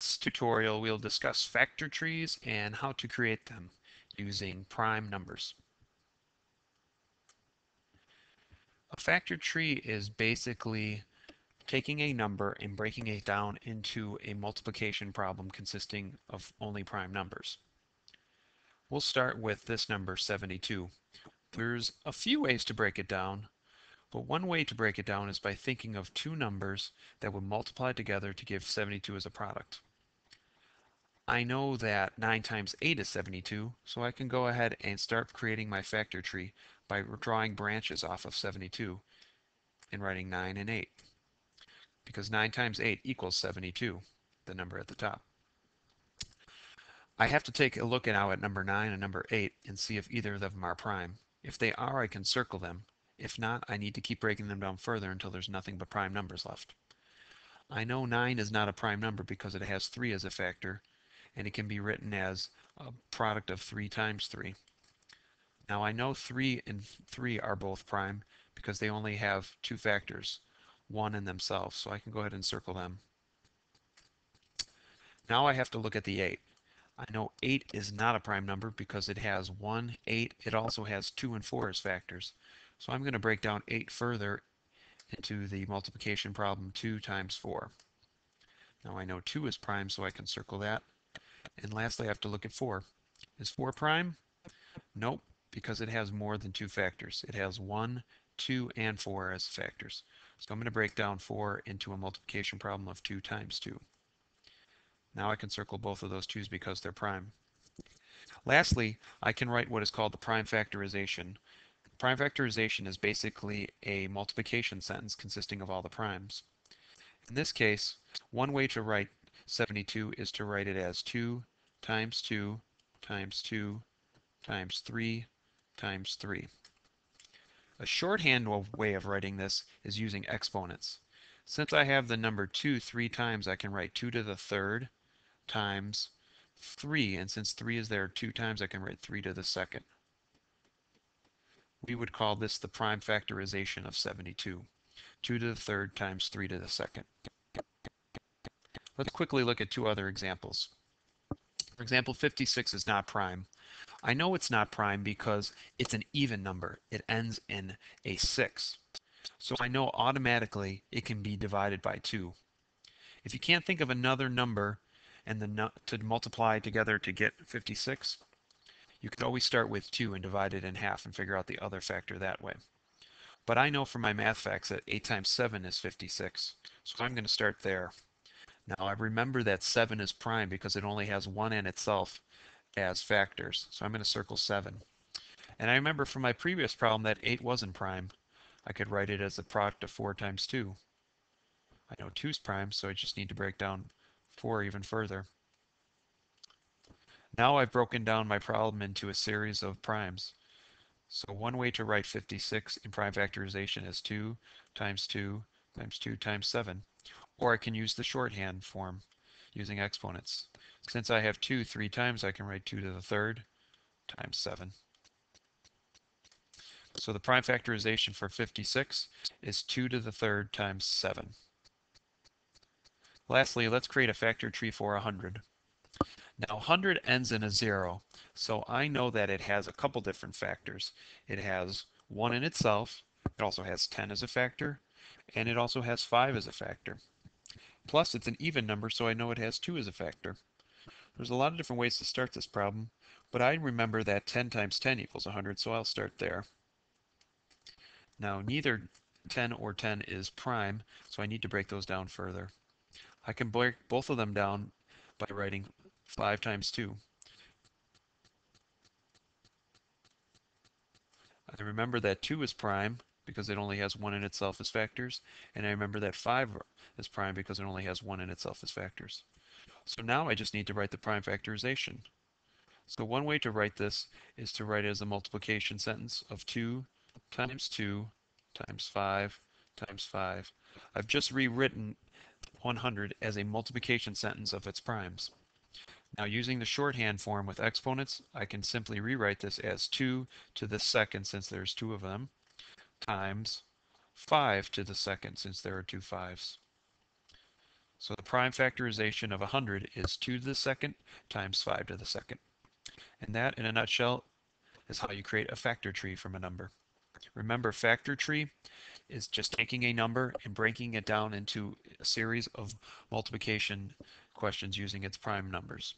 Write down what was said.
This tutorial we'll discuss factor trees and how to create them using prime numbers. A factor tree is basically taking a number and breaking it down into a multiplication problem consisting of only prime numbers. We'll start with this number 72. There's a few ways to break it down, but one way to break it down is by thinking of two numbers that would multiply together to give 72 as a product. I know that 9 times 8 is 72, so I can go ahead and start creating my factor tree by drawing branches off of 72 and writing 9 and 8, because 9 times 8 equals 72, the number at the top. I have to take a look now at number 9 and number 8 and see if either of them are prime. If they are, I can circle them. If not, I need to keep breaking them down further until there's nothing but prime numbers left. I know 9 is not a prime number because it has 3 as a factor, and it can be written as a product of 3 times 3. Now I know 3 and 3 are both prime because they only have two factors, 1 in themselves, so I can go ahead and circle them. Now I have to look at the 8. I know 8 is not a prime number because it has 1, 8. It also has 2 and 4 as factors. So I'm going to break down 8 further into the multiplication problem 2 times 4. Now I know 2 is prime, so I can circle that. And lastly, I have to look at 4. Is 4 prime? Nope, because it has more than two factors. It has 1, 2, and 4 as factors. So I'm going to break down 4 into a multiplication problem of 2 times 2. Now I can circle both of those 2's because they're prime. Lastly, I can write what is called the prime factorization. Prime factorization is basically a multiplication sentence consisting of all the primes. In this case, one way to write 72 is to write it as 2 times 2 times 2 times 3 times 3. A shorthand way of writing this is using exponents. Since I have the number 2 3 times, I can write 2 to the third times 3, and since 3 is there 2 times, I can write 3 to the second. We would call this the prime factorization of 72. 2 to the third times 3 to the second. Let's quickly look at two other examples. For example, 56 is not prime. I know it's not prime because it's an even number. It ends in a 6. So I know automatically it can be divided by 2. If you can't think of another number and to multiply together to get 56, you could always start with 2 and divide it in half and figure out the other factor that way. But I know from my math facts that 8 times 7 is 56, so I'm going to start there. Now I remember that 7 is prime because it only has 1 in itself as factors, so I'm going to circle 7. And I remember from my previous problem that 8 wasn't prime. I could write it as the product of 4 times 2. I know 2 is prime, so I just need to break down 4 even further. Now I've broken down my problem into a series of primes. So one way to write 56 in prime factorization is 2 times 2 times 2 times 7. Or I can use the shorthand form using exponents. Since I have 2 3 times, I can write 2 to the third times 7. So the prime factorization for 56 is 2 to the third times 7. Lastly, let's create a factor tree for 100. Now 100 ends in a 0, so I know that it has a couple different factors. It has 1 in itself, it also has 10 as a factor, and it also has 5 as a factor. Plus it's an even number, so I know it has 2 as a factor. There's a lot of different ways to start this problem, but I remember that 10 times 10 equals 100, so I'll start there. Now neither 10 or 10 is prime, so I need to break those down further. I can break both of them down by writing 5 times 2. I remember that 2 is prime because it only has 1 in itself as factors, and I remember that 5 is prime because it only has 1 in itself as factors. So now I just need to write the prime factorization. So one way to write this is to write it as a multiplication sentence of 2 times 2 times 5 times 5. I've just rewritten 100 as a multiplication sentence of its primes. Now using the shorthand form with exponents, I can simply rewrite this as 2 to the second, since there's 2 of them, times 5 to the second, since there are 2 5s. So the prime factorization of 100 is 2 to the second times 5 to the second. And that, in a nutshell, is how you create a factor tree from a number. Remember, factor tree is just taking a number and breaking it down into a series of multiplication questions using its prime numbers.